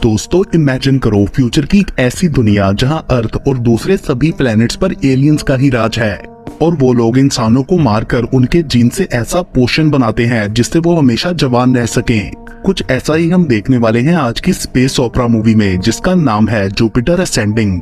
दोस्तों इमेजिन करो फ्यूचर की एक ऐसी दुनिया जहां अर्थ और दूसरे सभी प्लैनेट्स पर एलियंस का ही राज है और वो लोग इंसानों को मारकर उनके जीन से ऐसा पोषण बनाते हैं जिससे वो हमेशा जवान रह सकें। कुछ ऐसा ही हम देखने वाले हैं आज की स्पेस ओपरा मूवी में जिसका नाम है जुपिटर असेंडिंग।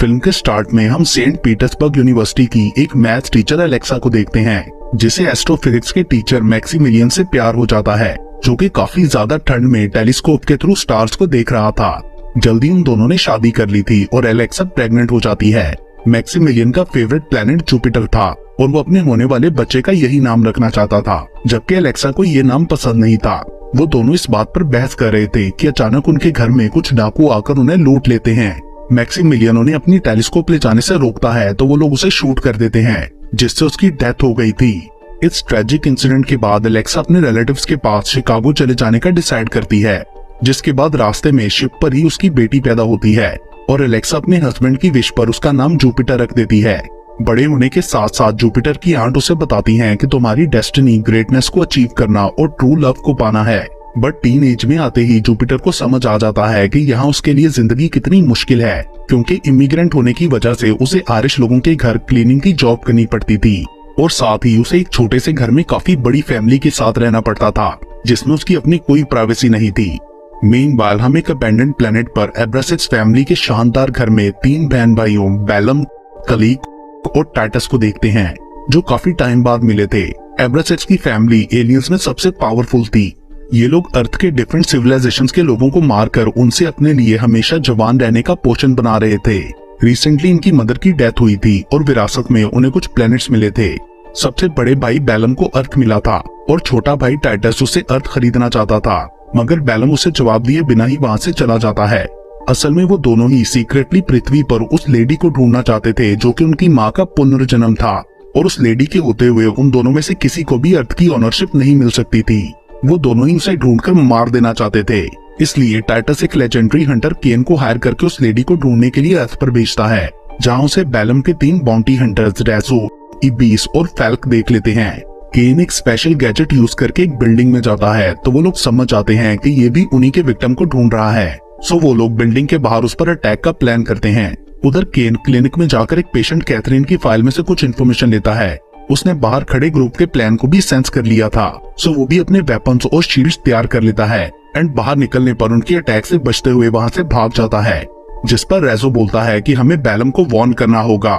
फिल्म के स्टार्ट में हम सेंट पीटर्सबर्ग यूनिवर्सिटी की एक मैथ्स टीचर एलेक्सा को देखते हैं जिसे एस्ट्रोफिजिक्स के टीचर मैक्सिमिलियन से प्यार हो जाता है, जो कि काफी ज्यादा ठंड में टेलीस्कोप के थ्रू स्टार्स को देख रहा था। जल्दी उन दोनों ने शादी कर ली थी और एलेक्सा प्रेग्नेंट हो जाती है। मैक्सिमिलियन का फेवरेट प्लेनेट जुपिटर था और वो अपने होने वाले बच्चे का यही नाम रखना चाहता था, जबकि एलेक्सा को ये नाम पसंद नहीं था। वो दोनों इस बात पर बहस कर रहे थे कि अचानक उनके घर में कुछ डाकू आकर उन्हें लूट लेते हैं। मैक्सिमिलियन उन्हें अपनी टेलीस्कोप ले जाने से रोकता है तो वो लोग उसे शूट कर देते हैं, जिससे उसकी डेथ हो गई थी। इस ट्रेजिक इंसिडेंट के बाद एलेक्सा अपने रिलेटिव्स के पास शिकागो चले जाने का डिसाइड करती है, जिसके बाद रास्ते में शिप पर ही उसकी बेटी पैदा होती है और एलेक्सा अपने हस्बैंड की विश पर उसका नाम जुपिटर रख देती है। बड़े होने के साथ साथ जुपिटर की आंट उसे बताती हैं कि तुम्हारी डेस्टिनी ग्रेटनेस को अचीव करना और ट्रू लव को पाना है। बट टीन एज में आते ही जुपिटर को समझ आ जाता है कि यहाँ उसके लिए जिंदगी कितनी मुश्किल है, क्योंकि इमिग्रेंट होने की वजह से उसे आयरिश लोगों के घर क्लीनिंग की जॉब करनी पड़ती थी और साथ ही उसे एक छोटे से घर में काफी बड़ी फैमिली के साथ रहना पड़ता था, जिसमें उसकी अपनी कोई प्राइवेसी नहीं थी। मीनवाइल हम एक अबैंडन्ड प्लेनेट पर एब्रासिड्स फैमिली के शानदार घर में 3 बहन भाइयों बैलम, कलीग और टाइटस को देखते हैं, जो काफी टाइम बाद मिले थे। एब्रासिड्स की फैमिली एलियंस में सबसे पावरफुल थी। ये लोग अर्थ के डिफरेंट सिविलाइजेशंस के लोगों को मारकर उनसे अपने लिए हमेशा जवान रहने का पोषण बना रहे थे। रिसेंटली इनकी मदर की डेथ हुई थी और विरासत में उन्हें कुछ प्लैनेट्स मिले थे। सबसे बड़े भाई बैलम को अर्थ मिला था और छोटा भाई टाइटस उसे अर्थ खरीदना चाहता था, मगर बैलम उसे जवाब दिए बिना ही वहाँ से चला जाता है। असल में वो दोनों ही सीक्रेटली पृथ्वी पर उस लेडी को ढूंढना चाहते थे जो कि उनकी माँ का पुनर्जन्म था, और उस लेडी के होते हुए उन दोनों में से किसी को भी अर्थ की ऑनरशिप नहीं मिल सकती थी। वो दोनों ही उसे ढूंढकर मार देना चाहते थे। इसलिए टाइटस एक लेजेंडरी हंटर केन को हायर करके उस लेडी को ढूंढने के लिए अर्थ पर भेजता है, जहां उसे बैलम के 3 बाउंटी हंटर्स रेसो, इबीस और फैल्क देख लेते हैं। केन एक स्पेशल गैजेट यूज करके एक बिल्डिंग में जाता है तो वो लोग समझ जाते हैं कि ये भी उन्हीं के विक्टिम को ढूंढ रहा है। सो वो लोग बिल्डिंग के बाहर उस पर अटैक का प्लान करते हैं। उधर केन क्लिनिक में जाकर एक पेशेंट कैथरीन की फाइल में से कुछ इन्फॉर्मेशन लेता है। उसने बाहर खड़े ग्रुप के प्लान को भी सेंस कर लिया था, सो वो भी अपने वेपन्स और शील्ड्स तैयार कर लेता है एंड बाहर निकलने पर उनकी अटैक से बचते हुए वहां से भाग जाता है, जिस पर रेजो बोलता है कि हमें बैलम को वार्न करना होगा।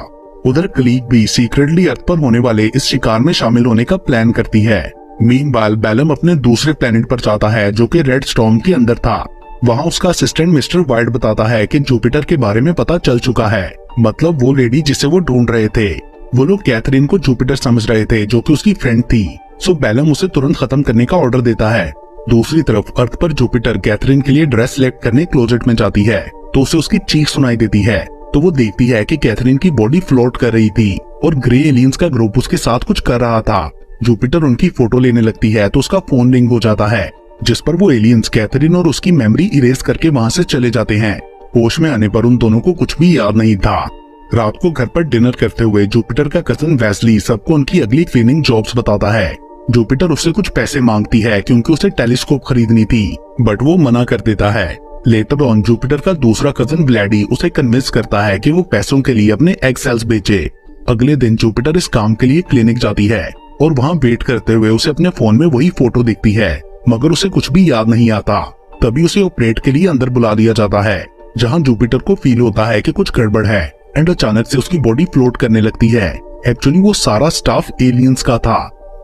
उधर क्लीग भी सीक्रेटली अर्थ पर होने वाले इस शिकार में शामिल होने का प्लान करती है। मीनवाइल बैलम अपने दूसरे प्लेनेट पर जाता है जो कि रेड स्टॉर्म के अंदर था। वहाँ उसका असिस्टेंट मिस्टर वाइट बताता है कि जुपिटर के बारे में पता चल चुका है, मतलब वो लेडी जिसे वो ढूंढ रहे थे। वो लोग कैथरीन को जुपिटर समझ रहे थे जो कि उसकी फ्रेंड थी, सो बैलम उसे तुरंत खत्म करने का ऑर्डर देता है। दूसरी तरफ अर्थ पर जुपिटर कैथरीन के लिए ड्रेस सिलेक्ट करने क्लोजेट में जाती है तो उसे उसकी चीख सुनाई देती है, तो वो देखती है कि कैथरीन की बॉडी फ्लोट कर रही थी और ग्रे एलियंस का ग्रुप उसके साथ कुछ कर रहा था। जुपिटर उनकी फोटो लेने लगती है तो उसका फोन रिंग हो जाता है, जिस पर वो एलियंस कैथरीन और उसकी मेमोरी इरेज करके वहाँ से चले जाते हैं। होश में आने पर उन दोनों को कुछ भी याद नहीं था। रात को घर पर डिनर करते हुए जुपिटर का कजन वेस्ली सबको उनकी अगली क्लीनिंग जॉब्स बताता है। जुपिटर उससे कुछ पैसे मांगती है क्योंकि उसे टेलीस्कोप खरीदनी थी, बट वो मना कर देता है। लेटर ऑन जुपिटर का दूसरा कजन ब्लैडी उसे कन्विंस करता है कि वो पैसों के लिए अपने एग सेल्स बेचे। अगले दिन जुपिटर इस काम के लिए क्लिनिक जाती है और वहाँ वेट करते हुए उसे अपने फोन में वही फोटो दिखती है, मगर उसे कुछ भी याद नहीं आता। तभी उसे ऑपरेट के लिए अंदर बुला दिया जाता है, जहाँ जुपिटर को फील होता है कि कुछ गड़बड़ है एंड अचानक से उसकी बॉडी फ्लोट करने लगती है। एक्चुअली वो सारा स्टाफ एलियंस का था।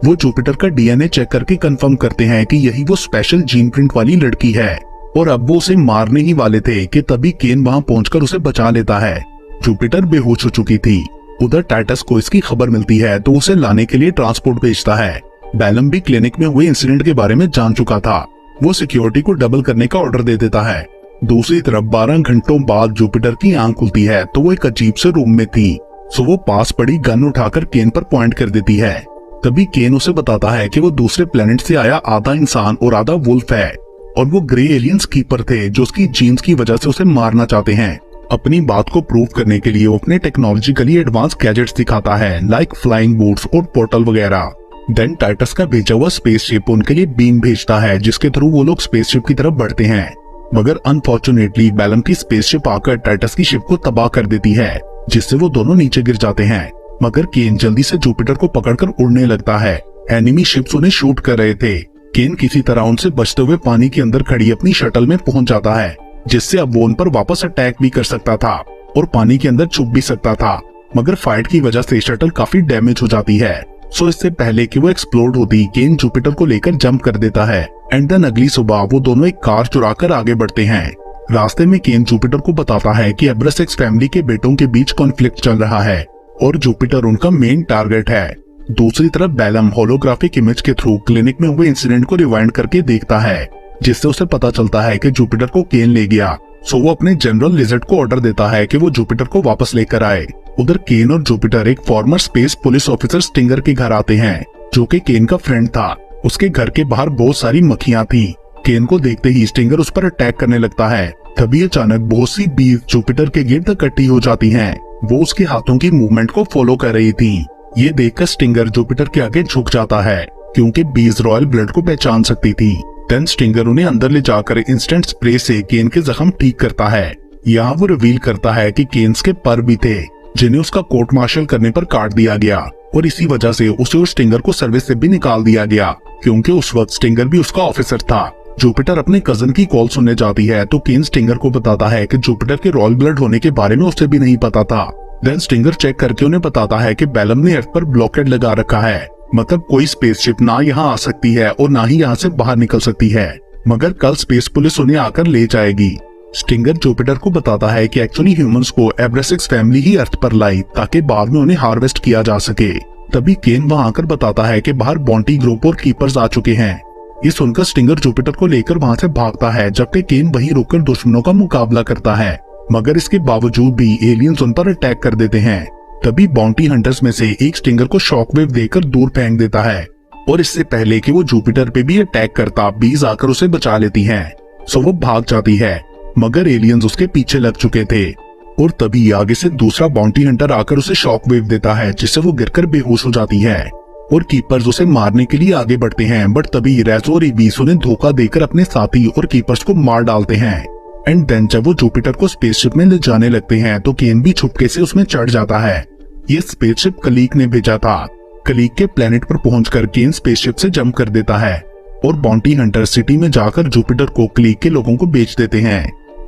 वो जुपिटर का डीएनए चेक करके कंफर्म करते हैं कि यही वो स्पेशल जीन प्रिंट वाली लड़की है, और अब वो उसे मारने ही वाले थे कि तभी केन वहां पहुंचकर उसे बचा लेता है। जुपिटर बेहोश हो चुकी थी। उधर टाइटस को इसकी खबर मिलती है तो उसे लाने के लिए ट्रांसपोर्ट भेजता है। बैलम भी क्लिनिक में हुए इंसिडेंट के बारे में जान चुका था। वो सिक्योरिटी को डबल करने का ऑर्डर दे देता है। दूसरी तरफ 12 घंटों बाद जुपिटर की आंख खुलती है तो वो एक अजीब से रूम में थी, सो वो पास पड़ी गन उठाकर केन पर पॉइंट कर देती है। तभी केन उसे बताता है कि वो दूसरे प्लेनेट से आया आधा इंसान और आधा वुल्फ है, और वो ग्रे एलियंस कीपर थे जो उसकी जीन्स की वजह से उसे मारना चाहते हैं। अपनी बात को प्रूव करने के लिए वो अपने टेक्नोलॉजिकली एडवांस गैजेट्स दिखाता है, लाइक फ्लाइंग बूट्स और पोर्टल वगैरह। देन टाइटस का भेजा हुआ स्पेसशिप उनके लिए बीम भेजता है जिसके थ्रू वो लोग स्पेसशिप की तरफ बढ़ते हैं। मगर अनफॉर्चुनेटली बैलम की स्पेसशिप आकर टाइटस की शिप को तबाह कर देती है, जिससे वो दोनों नीचे गिर जाते हैं। मगर केन जल्दी से जुपिटर को पकड़कर उड़ने लगता है। एनिमी शिप्स उन्हें शूट कर रहे थे। केन किसी तरह उनसे बचते हुए पानी के अंदर खड़ी अपनी शटल में पहुंच जाता है, जिससे अब वो उन पर वापस अटैक भी कर सकता था और पानी के अंदर छुप भी सकता था। मगर फाइट की वजह से शटल काफी डैमेज हो जाती है। सो इससे पहले कि वो एक्सप्लोड होती, केन जुपिटर को लेकर जंप कर देता है। एंड देन अगली सुबह वो दोनों एक कार चुराकर आगे बढ़ते हैं। रास्ते में केन जुपिटर को बताता है कि एब्रासेक्स फैमिली के बेटों के बीच कॉन्फ्लिक्ट चल रहा है और जुपिटर उनका मेन टारगेट है। दूसरी तरफ बैलम होलोग्राफिक इमेज के थ्रू क्लिनिक में हुए इंसिडेंट को रिवाइंड करके देखता है, जिससे उसे पता चलता है कि जुपिटर को केन ले गया। सो वो अपने जनरल लिजर्ड को ऑर्डर देता है कि वो जुपिटर को वापस लेकर आए। उधर केन और जुपिटर एक farmer space police officer stinger के घर आते हैं, जो कि केन का फ्रेंड था। उसके घर के बाहर बहुत सारी मक्खियां थी। केन को देखते ही स्टिंगर उस पर अटैक करने लगता है। तभी अचानक बहुत सी बीज जुपिटर के गिर्द इकट्ठी हो जाती हैं। वो उसके हाथों की मूवमेंट को फॉलो कर रही थी। ये देखकर स्टिंगर जुपिटर के आगे झुक जाता है, क्योंकि बीज रॉयल ब्लड को पहचान सकती थी। देन स्टिंगर उन्हें अंदर ले जाकर इंस्टेंट स्प्रे से केन के जख्म ठीक करता है। यहाँ वो रिवील करता है कि केन्स के पर भी थे, जिन्हें उसका कोर्ट मार्शल करने पर काट दिया गया और इसी वजह से उसे और स्टिंगर को सर्विस से भी निकाल दिया गया, क्योंकि उस वक्त स्टिंगर भी उसका ऑफिसर था। जुपिटर अपने कजन की कॉल सुनने जाती है तो केन स्टिंगर को बताता है कि जुपिटर के रॉयल ब्लड होने के बारे में उसे भी नहीं पता था। देन स्टिंगर चेक करके उन्हें बताता है कि बैलम ने अर्थ पर ब्लॉकेड लगा रखा है, मतलब कोई स्पेसशिप ना यहाँ आ सकती है और ना ही यहाँ से बाहर निकल सकती है, मगर कल स्पेस पुलिस उन्हें आकर ले जाएगी। स्टिंगर जुपिटर को बताता है कि एक्चुअली ह्यूमंस को एब्रासेक्स फैमिली ही अर्थ पर लाई ताकि बाद में उन्हें हार्वेस्ट किया जा सके। तभी केन वहां आकर बताता है कि बाहर बॉन्टी ग्रुप और कीपर्स आ चुके हैं। ये सुनकर स्टिंगर जुपिटर को लेकर वहां से भागता है, जबकि केन वहीं रुककर दुश्मनों का मुकाबला करता है। मगर इसके बावजूद भी एलियंस उन पर अटैक कर देते हैं। तभी बाउंटी हंटर्स में से एक स्टिंगर को शॉकवेव देकर दूर फेंक देता है और इससे पहले कि वो जुपिटर पे भी अटैक करता, बीज आकर उसे बचा लेती हैं। सो वो भाग जाती है, मगर एलियंस उसके पीछे लग चुके थे और तभी आगे से दूसरा बाउंटी हंटर आकर उसे शॉकवेव देता है, जिससे वो गिरकर बेहोश हो जाती है और कीपर्स उसे मारने के लिए आगे बढ़ते हैं। बट तभी रेज़ो और इबीस उन्हें धोखा देकर अपने साथी और कीपर्स को मार डालते हैं। एंड देन जब वो जुपिटर को स्पेसशिप में ले जाने लगते हैं तो केन भी छुपके से उसमें चढ़ जाता है। ये स्पेसशिप कलीग ने भेजा था। कलीग के प्लेनेट पर पहुंचकर केन स्पेसशिप से जंप कर देता है और बाउंटी हंटर सिटी में जाकर जुपिटर को कलीग के लोगों को बेच देते हैं।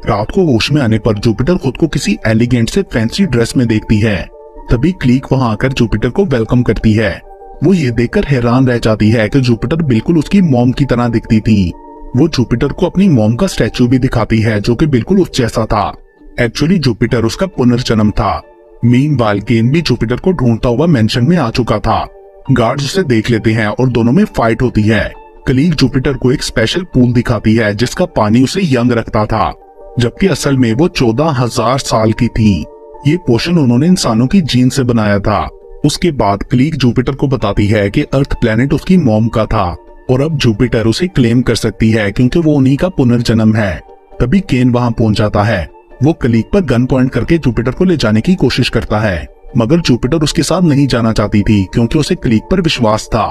रात को होश में आने पर जुपिटर खुद को किसी एलिगेंट से फैंसी ड्रेस में देखती है। तभी क्लीक वहां आकर जुपिटर को वेलकम करती है। वो ये देखकर हैरान रह जाती है कि जुपिटर बिल्कुल उसकी मॉम की तरह दिखती थी। वो जुपिटर को अपनी मॉम का स्टैचू भी दिखाती है, जो कि बिल्कुल उस जैसा था। एक्चुअली जुपिटर उसका पुनर्जन्म था। मीनवाइल केन भी जुपिटर को ढूंढता हुआ मेंशन में आ चुका था। गार्ड्स उसे देख लेते हैं और दोनों में फाइट होती है। कलीग जुपिटर को एक स्पेशल पूल दिखाती है जिसका पानी उसे यंग रखता था, जबकि असल में वो 14,000 साल की थी। ये पोषण उन्होंने इंसानों की जीन से बनाया था। उसके बाद क्लीक जुपिटर को बताती है कि अर्थ प्लेनेट उसकी मॉम का था और अब जुपिटर उसे क्लेम कर सकती है क्योंकि वो उन्हीं का पुनर्जन्म है। तभी केन वहां पहुंच जाता है। वो क्लीक पर गन पॉइंट करके जुपिटर को ले जाने की कोशिश करता है, मगर जुपिटर उसके साथ नहीं जाना चाहती थी क्योंकि उसे क्लीक पर विश्वास था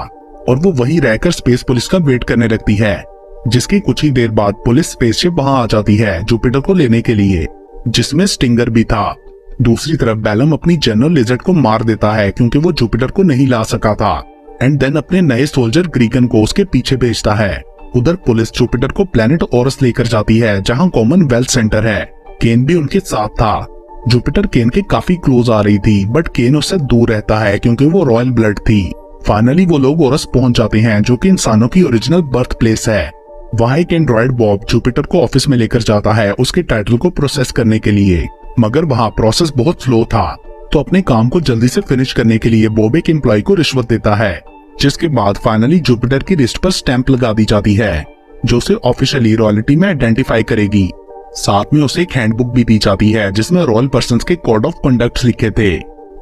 और वो वहीं रहकर स्पेस पुलिस का वेट करने लगती है। जिसकी कुछ ही देर बाद पुलिस स्पेसशिप वहां आ जाती है जुपिटर को लेने के लिए, जिसमें स्टिंगर भी था। दूसरी तरफ बैलम अपनी जनरल लिजर्ड को मार देता है क्योंकि वो जुपिटर को नहीं ला सका था। एंड देन अपने नए सोल्जर ग्रीगन को उसके पीछे भेजता है। उधर पुलिस जुपिटर को प्लेनेट ओरस लेकर जाती है, जहां कॉमनवेल्थ सेंटर है। केन भी उनके साथ था। जुपिटर केन के काफी क्लोज आ रही थी, बट केन उससे दूर रहता है क्योंकि वो रॉयल ब्लड थी। फाइनली वो लोग ओरस पहुंच जाते हैं, जो कि इंसानों की ओरिजिनल बर्थ प्लेस है। वहां एक एंड्रॉइड बॉब जुपिटर को ऑफिस में लेकर जाता है उसके टाइटल को प्रोसेस करने के लिए, मगर वहां प्रोसेस बहुत स्लो था। तो अपने काम को जल्दी से फिनिश करने के लिए बॉब एक एम्प्लॉय को रिश्वत देता है, जिसके बाद फाइनली जुपिटर की रिस्ट पर स्टैंप लगा दी जाती है, जो उसे ऑफिशियली रॉयल्टी में आइडेंटिफाई करेगी। साथ में उसे एक हैंडबुक भी दी जाती है जिसमें रॉयल पर्सन्स के कोड ऑफ कंडक्ट लिखे थे।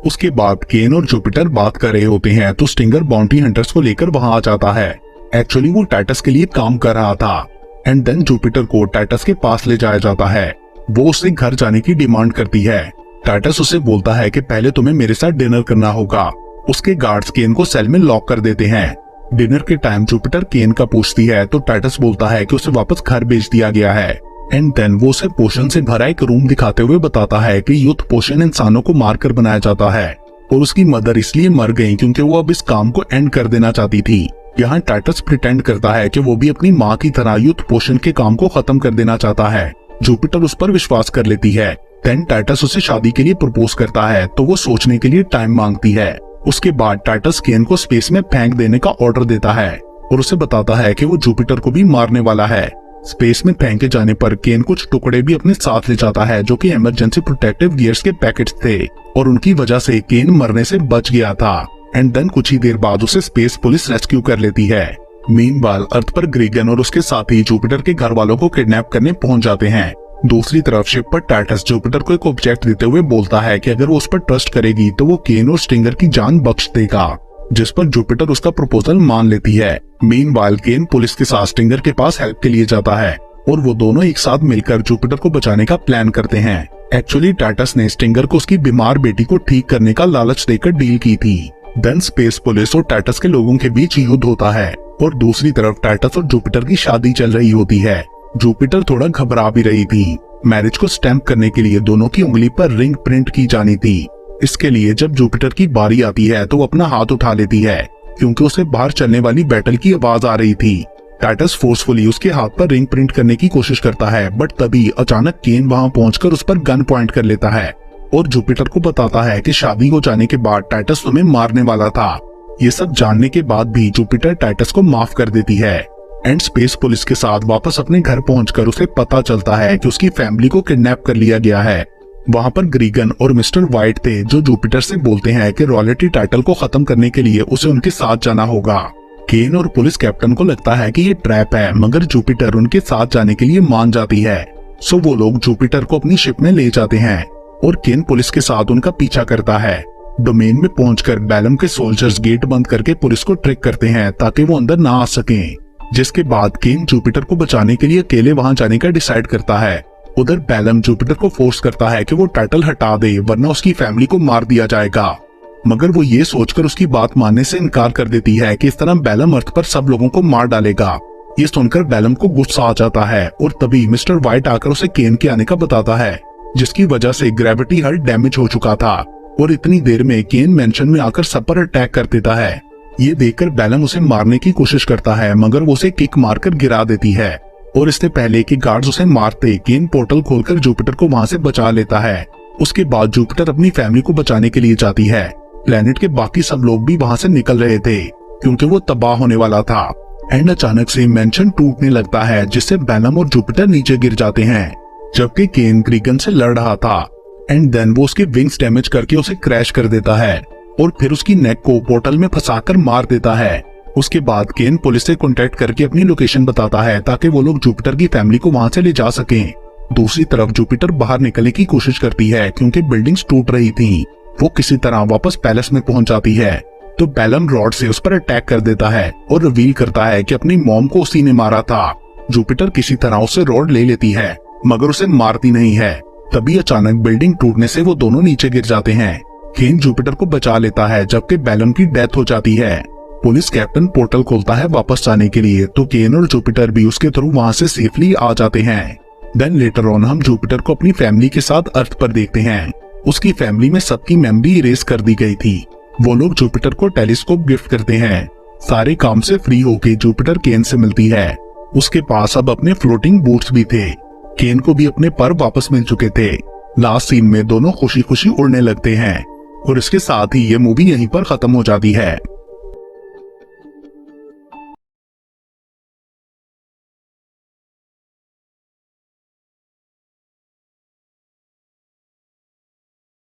उसके बाद केन और जुपिटर बात कर रहे होते हैं तो स्टिंगर बाउंटी हंटर्स को लेकर वहां आ जाता है। एक्चुअली वो टाइटस के लिए काम कर रहा था। एंड देन जुपिटर को टाइटस के पास ले जाया जाता है। वो उससे घर जाने की डिमांड करती है। टाइटस उसे बोलता है कि पहले तुम्हें मेरे साथ डिनर करना होगा उसके गार्ड्स केन को सेल में लॉक कर देते हैं। डिनर के टाइम जुपिटर केन का पूछती है तो टाइटस बोलता है कि उसे वापस घर भेज दिया गया है। एंड देन वो उसे पोशन से भरा एक रूम दिखाते हुए बताता है कि यूथ पोशन इंसानों को मारकर बनाया जाता है और उसकी मदर इसलिए मर गई क्योंकि वो अब इस काम को एंड कर देना चाहती थी। यहाँ टाइटस प्रिटेंड करता है कि वो भी अपनी माँ की तरह यूथ पोशन के काम को खत्म कर देना चाहता है। जुपिटर उस पर विश्वास कर लेती है। देन टाइटस उसे शादी के लिए प्रपोज करता है तो वो सोचने के लिए टाइम मांगती है। उसके बाद टाइटस केन को स्पेस में फेंक देने का ऑर्डर देता है और उसे बताता है कि वो जुपिटर को भी मारने वाला है। स्पेस में फेंके जाने पर केन कुछ टुकड़े भी अपने साथ ले जाता है जो कि इमरजेंसी प्रोटेक्टिव गियर्स के पैकेट्स थे और उनकी वजह से केन मरने से बच गया था। एंड देन कुछ ही देर बाद उसे स्पेस पुलिस रेस्क्यू कर लेती है। मीनवाइल अर्थ पर ग्रीगन और उसके साथी जुपिटर के घर वालों को किडनैप करने पहुंच जाते हैं। दूसरी तरफ शिप पर टाइटस जुपिटर को एक ऑब्जेक्ट देते हुए बोलता है कि अगर वो उस पर ट्रस्ट करेगी तो वो केन और स्टिंगर की जान बख्श देगा, जिस पर जुपिटर उसका प्रपोजल मान लेती है। मीनवाइल केन पुलिस के साथ स्टिंगर के पास हेल्प के लिए जाता है और वो दोनों एक साथ मिलकर जुपिटर को बचाने का प्लान करते हैं। एक्चुअली टाइटस ने स्टिंगर को उसकी बीमार बेटी को ठीक करने का लालच देकर डील की थी। देन स्पेस पुलिस और टाइटस के लोगों के बीच युद्ध होता है और दूसरी तरफ टाइटस और जुपिटर की शादी चल रही होती है। जुपिटर थोड़ा घबरा भी रही थी। मैरिज को स्टैम्प करने के लिए दोनों की उंगली पर रिंग प्रिंट की जानी थी। इसके लिए जब जुपिटर की बारी आती है तो वो अपना हाथ उठा लेती है क्योंकि उसे बाहर चलने वाली बैटल की आवाज आ रही थी। टाइटस फोर्सफुली उसके हाथ पर रिंग प्रिंट करने की कोशिश करता है बट तभी अचानक केन वहां पहुंचकर उस पर गन पॉइंट कर लेता है और जुपिटर को बताता है कि शादी हो जाने के बाद टाइटस तुम्हें मारने वाला था। ये सब जानने के बाद भी जुपिटर टाइटस को माफ कर देती है। एंड स्पेस पुलिस के साथ वापस अपने घर पहुंचकर उसे पता चलता है कि उसकी फैमिली को किडनैप कर लिया गया है। वहां पर ग्रीगन और मिस्टर व्हाइट थे जो जुपिटर से बोलते हैं कि रॉयल्टी टाइटल को खत्म करने के लिए उसे उनके साथ जाना होगा। केन और पुलिस कैप्टन को लगता है कि ये ट्रैप है मगर जुपिटर उनके साथ जाने के लिए मान जाती है। सो वो लोग जुपिटर को अपनी शिप में ले जाते हैं और केन पुलिस के साथ उनका पीछा करता है। डोमेन में पहुंचकर बैलम के सोल्जर्स गेट बंद करके पुलिस को ट्रिक करते हैं ताकि वो अंदर ना आ सकें। जिसके बाद केन जुपिटर को बचाने के लिए अकेले वहां जाने का डिसाइड करता है। उधर बैलम जुपिटर को फोर्स करता है कि वो टाइटल हटा दे वरना उसकी फैमिली को मार दिया जाएगा, मगर वो ये सोचकर उसकी बात मानने से इनकार कर देती है कि इस तरह बैलम अर्थ पर सब लोगों को मार डालेगा। ये सुनकर बैलम को गुस्सा आ जाता है और तभी मिस्टर व्हाइट आकर उसे केन के आने का बताता है, जिसकी वजह से ग्रेविटी हर्ट डैमेज हो चुका था और इतनी देर में केन मेंशन में आकर सब पर अटैक कर देता है। ये देखकर बैलम उसे मारने की कोशिश करता है मगर वो उसे किक मारकर गिरा देती है और इससे पहले कि गार्ड्स उसे मारते केन पोर्टल खोलकर जुपिटर को वहां से बचा लेता है। उसके बाद जुपिटर अपनी फैमिली को बचाने के लिए जाती है। प्लेनेट के बाकी सब लोग भी वहां से निकल रहे थे क्योंकि वो तबाह होने वाला था। एंड अचानक से मेंशन टूटने लगता है जिससे बैलम और जुपिटर नीचे गिर जाते हैं जबकि केन ग्रीगन से लड़ रहा था। एंड देन वो उसके विंग्स डैमेज करके उसे क्रैश कर देता है और फिर उसकी नेक को पोर्टल में फंसाकर मार देता है। उसके बाद केन पुलिस से कांटेक्ट करके अपनी लोकेशन बताता है ताकि वो लोग जुपिटर की फैमिली को वहां से ले जा सकें। दूसरी तरफ जुपिटर बाहर निकलने की कोशिश करती है क्योंकि बिल्डिंग्स टूट रही थी। वो किसी तरह वापस पैलेस में पहुंच जाती है तो बैलम रॉड से उस पर अटैक कर देता है और रिवील करता है कि अपनी मॉम को उसी ने मारा था। जुपिटर किसी तरह उसे रॉड ले लेती है मगर उसे मारती नहीं है। तभी अचानक बिल्डिंग टूटने से वो दोनों नीचे गिर जाते हैं। केन जुपिटर को बचा लेता है जबकि बैलम की डेथ हो जाती है। पुलिस कैप्टन पोर्टल खोलता है वापस जाने के लिए तो केन और जुपिटर भी उसके थ्रू वहां से सेफली आ जाते हैं। देन लेटर ऑन हम जुपिटर को अपनी फैमिली के साथ अर्थ पर देखते हैं। उसकी फैमिली में सबकी मेमोरी इरेज कर दी गई थी। वो लोग जुपिटर को टेलीस्कोप गिफ्ट करते हैं। सारे काम से फ्री होके जुपिटर केन से मिलती है। उसके पास अब अपने फ्लोटिंग बूट्स भी थे। केन को भी अपने पर वापस मिल चुके थे। लास्ट सीन में दोनों खुशी खुशी उड़ने लगते हैं और इसके साथ ही ये मूवी यहीं पर खत्म हो जाती है।